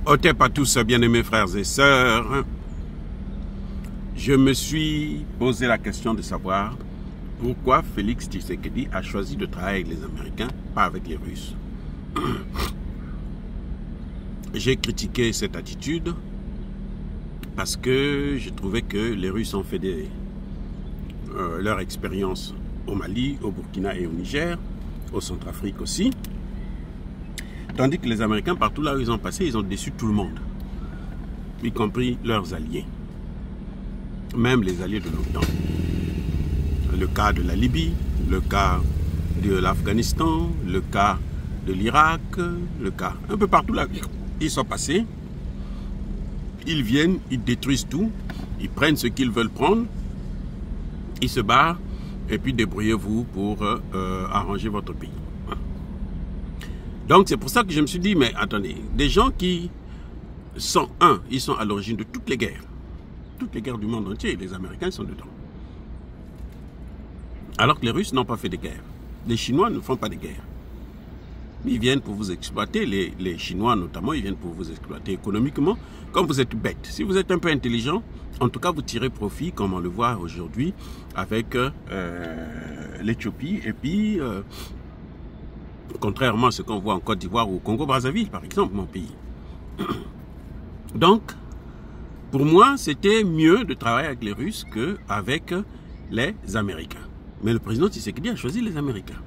Otep à tous, bien-aimés frères et sœurs. Je me suis posé la question de savoir pourquoi Félix Tshisekedi a choisi de travailler avec les Américains, pas avec les Russes. J'ai critiqué cette attitude parce que je trouvais que les Russes ont fait leur expérience au Mali, au Burkina et au Niger, au Centrafrique aussi. Tandis que les Américains, partout là où ils ont passé, ils ont déçu tout le monde, y compris leurs alliés, même les alliés de l'OTAN. Le cas de la Libye, le cas de l'Afghanistan, le cas de l'Irak, le cas un peu partout là, ils sont passés, ils viennent, ils détruisent tout, ils prennent ce qu'ils veulent prendre, ils se barrent, et puis débrouillez-vous pour arranger votre pays. Donc c'est pour ça que je me suis dit, mais attendez, des gens qui sont, ils sont à l'origine de toutes les guerres du monde entier, les Américains sont dedans. Alors que les Russes n'ont pas fait de guerre. Les Chinois ne font pas de guerre. Ils viennent pour vous exploiter, les Chinois notamment, ils viennent pour vous exploiter économiquement, comme vous êtes bête. Si vous êtes un peu intelligent, en tout cas vous tirez profit, comme on le voit aujourd'hui, avec l'Éthiopie, et puis... contrairement à ce qu'on voit en Côte d'Ivoire ou au Congo-Brazzaville, par exemple, mon pays. Donc, pour moi, c'était mieux de travailler avec les Russes qu'avec les Américains. Mais le président Tshisekedi a choisi les Américains.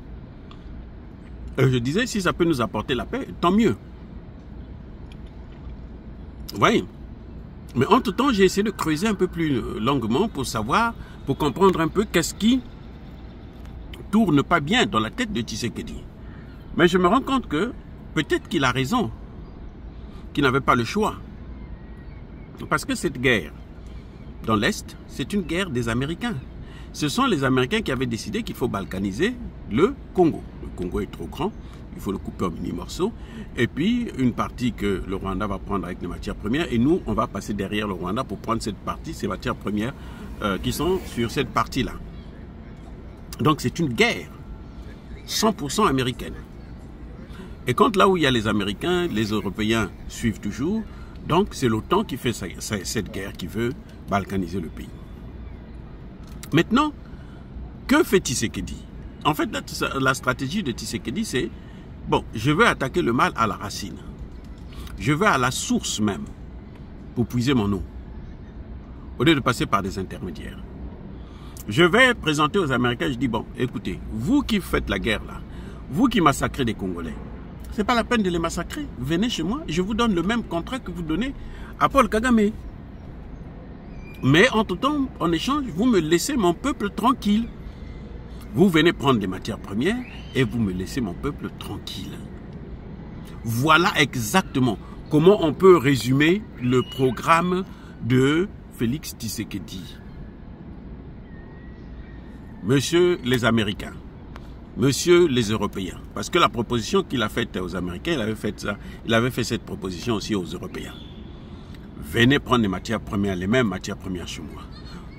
Je disais, si ça peut nous apporter la paix, tant mieux. Vous voyez? Mais entre-temps, j'ai essayé de creuser un peu plus longuement pour savoir, pour comprendre un peu qu'est-ce qui tourne pas bien dans la tête de Tshisekedi. Mais je me rends compte que peut-être qu'il a raison, qu'il n'avait pas le choix. Parce que cette guerre dans l'Est, c'est une guerre des Américains. Ce sont les Américains qui avaient décidé qu'il faut balkaniser le Congo. Le Congo est trop grand, il faut le couper en mini-morceaux. Et puis, une partie que le Rwanda va prendre avec les matières premières. Et nous, on va passer derrière le Rwanda pour prendre cette partie, ces matières premières qui sont sur cette partie-là. Donc, c'est une guerre 100% américaine. Et quand là où il y a les Américains, les Européens suivent toujours. Donc c'est l'OTAN qui fait cette guerre, qui veut balkaniser le pays. Maintenant, que fait Tshisekedi? En fait, la stratégie de Tshisekedi, c'est, bon, je veux attaquer le mal à la racine. Je veux à la source même, pour puiser mon eau, au lieu de passer par des intermédiaires. Je vais présenter aux Américains, je dis, bon, écoutez, vous qui faites la guerre là, vous qui massacrez des Congolais, c'est pas la peine de les massacrer. Venez chez moi, je vous donne le même contrat que vous donnez à Paul Kagame. Mais entre-temps, en échange, vous me laissez mon peuple tranquille. Vous venez prendre des matières premières et vous me laissez mon peuple tranquille. Voilà exactement comment on peut résumer le programme de Félix Tshisekedi. Monsieur les Américains, Monsieur les Européens, parce que la proposition qu'il a faite aux Américains, il avait fait cette proposition aussi aux Européens. Venez prendre les matières premières, les mêmes matières premières chez moi.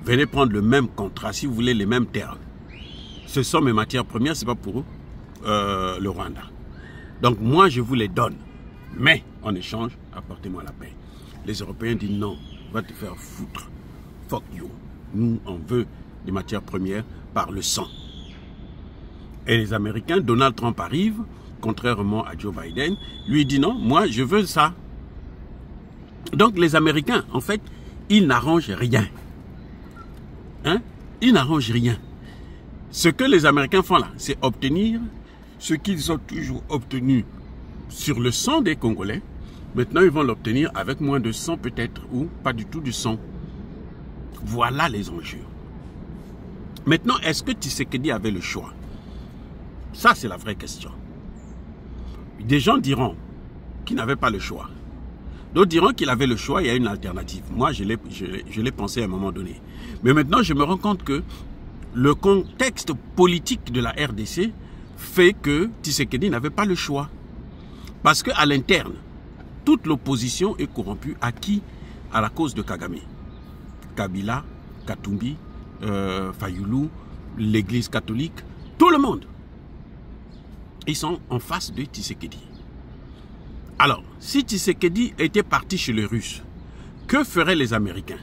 Venez prendre le même contrat, si vous voulez, les mêmes terres. Ce sont mes matières premières, ce n'est pas pour le Rwanda. Donc moi, je vous les donne. Mais, en échange, apportez-moi la paix. Les Européens disent non, va te faire foutre. Fuck you. Nous, on veut des matières premières par le sang. Et les Américains, Donald Trump arrive, contrairement à Joe Biden, lui dit non, moi je veux ça. Donc les Américains, en fait, ils n'arrangent rien. Hein? Ils n'arrangent rien. Ce que les Américains font là, c'est obtenir ce qu'ils ont toujours obtenu sur le sang des Congolais. Maintenant, ils vont l'obtenir avec moins de sang peut-être, ou pas du tout du sang. Voilà les enjeux. Maintenant, est-ce que Tshisekedi avait le choix? Ça, c'est la vraie question. Des gens diront qu'il n'avait pas le choix. D'autres diront qu'il avait le choix, il y a une alternative. Moi, je l'ai pensé à un moment donné. Mais maintenant, je me rends compte que le contexte politique de la RDC fait que Tshisekedi n'avait pas le choix. Parce qu'à l'interne, toute l'opposition est corrompue. À qui? À la cause de Kagame. Kabila, Katumbi, Fayulu, l'Église catholique, tout le monde. Ils sont en face de Tshisekedi. Alors, si Tshisekedi était parti chez les Russes, que feraient les Américains?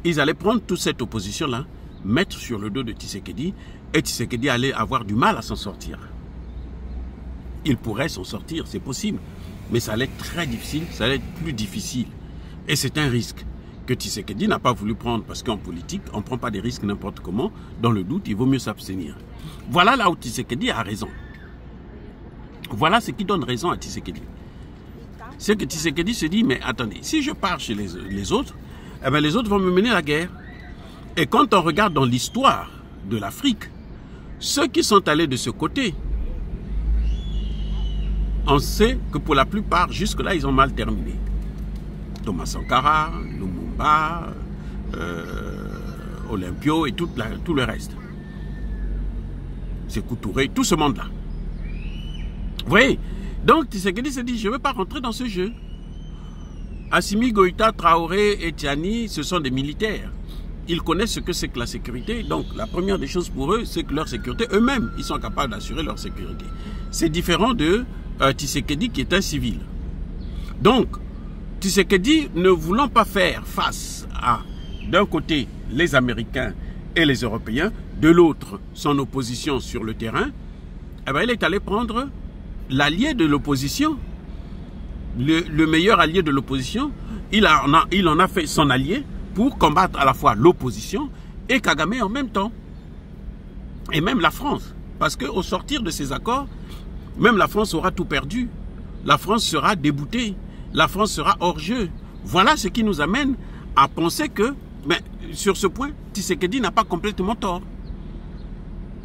Ils allaient prendre toute cette opposition-là, mettre sur le dos de Tshisekedi, et Tshisekedi allait avoir du mal à s'en sortir. Il pourrait s'en sortir, c'est possible, mais ça allait être très difficile, ça allait être plus difficile. Et c'est un risque que Tshisekedi n'a pas voulu prendre, parce qu'en politique, on ne prend pas des risques n'importe comment. Dans le doute, il vaut mieux s'abstenir. Voilà là où Tshisekedi a raison. Voilà ce qui donne raison à Tshisekedi. C'est que Tshisekedi se dit, mais attendez, si je pars chez les autres, eh bien les autres vont me mener la guerre. Et quand on regarde dans l'histoire de l'Afrique, ceux qui sont allés de ce côté, on sait que pour la plupart, jusque-là, ils ont mal terminé. Thomas Sankara, Lumumba, Olympio et tout le reste. C'est Touré, tout ce monde-là. Vous voyez? Donc Tshisekedi se dit, je ne veux pas rentrer dans ce jeu. Assimi Goïta, Traoré et Tiani, ce sont des militaires. Ils connaissent ce que c'est que la sécurité. Donc la première des choses pour eux, c'est que leur sécurité, eux-mêmes, ils sont capables d'assurer leur sécurité. C'est différent de Tshisekedi qui est un civil. Donc, Tshisekedi, ne voulant pas faire face à, d'un côté, les Américains et les Européens, de l'autre, son opposition sur le terrain, eh bien, il est allé prendre l'allié de l'opposition, le meilleur allié de l'opposition. Il en a fait son allié pour combattre à la fois l'opposition et Kagame en même temps. Et même la France. Parce qu'au sortir de ces accords, même la France aura tout perdu. La France sera déboutée. La France sera hors jeu. Voilà ce qui nous amène à penser que, mais sur ce point, Tshisekedi n'a pas complètement tort.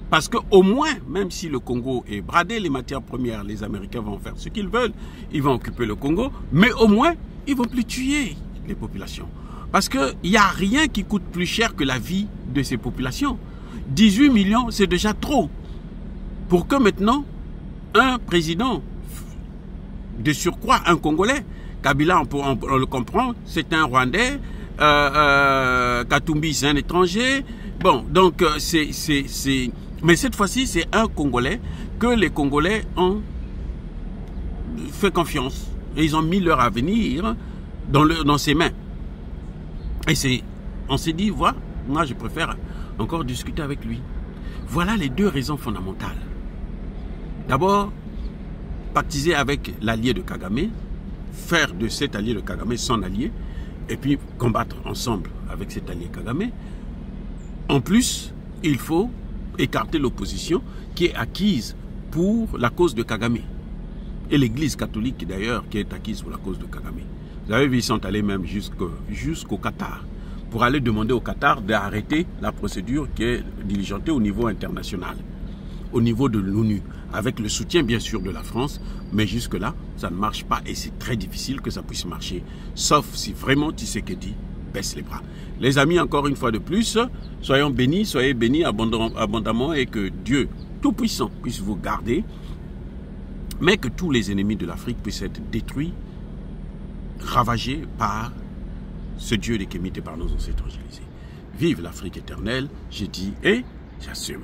Parce qu'au moins, même si le Congo est bradé, les matières premières, les Américains vont faire ce qu'ils veulent. Ils vont occuper le Congo. Mais au moins, ils ne vont plus tuer les populations. Parce qu'il n'y a rien qui coûte plus cher que la vie de ces populations. 18 millions, c'est déjà trop. Pour que maintenant, un président, de surcroît, un Congolais, Kabila, on le comprend, c'est un Rwandais, Katumbi, c'est un étranger. Bon, donc, mais cette fois-ci, c'est un Congolais que les Congolais ont fait confiance. Et ils ont mis leur avenir dans ses mains. Et on s'est dit, voilà, moi je préfère encore discuter avec lui. Voilà les deux raisons fondamentales. D'abord, pactiser avec l'allié de Kagame, faire de cet allié de Kagame son allié, et puis combattre ensemble avec cet allié Kagame. En plus, il faut écarter l'opposition qui est acquise pour la cause de Kagame. Et l'Église catholique d'ailleurs qui est acquise pour la cause de Kagame. Vous avez vu, ils sont allés même jusqu'au Qatar pour aller demander au Qatar d'arrêter la procédure qui est diligentée au niveau international, au niveau de l'ONU, avec le soutien bien sûr de la France, mais jusque-là, ça ne marche pas et c'est très difficile que ça puisse marcher, sauf si vraiment Tshisekedi baisse les bras. Les amis, encore une fois de plus, soyez bénis abondamment et que Dieu Tout-Puissant puisse vous garder, mais que tous les ennemis de l'Afrique puissent être détruits, ravagés par ce Dieu des Kémites et par nos ancêtres angélisés. Vive l'Afrique éternelle, j'ai dit et j'assume.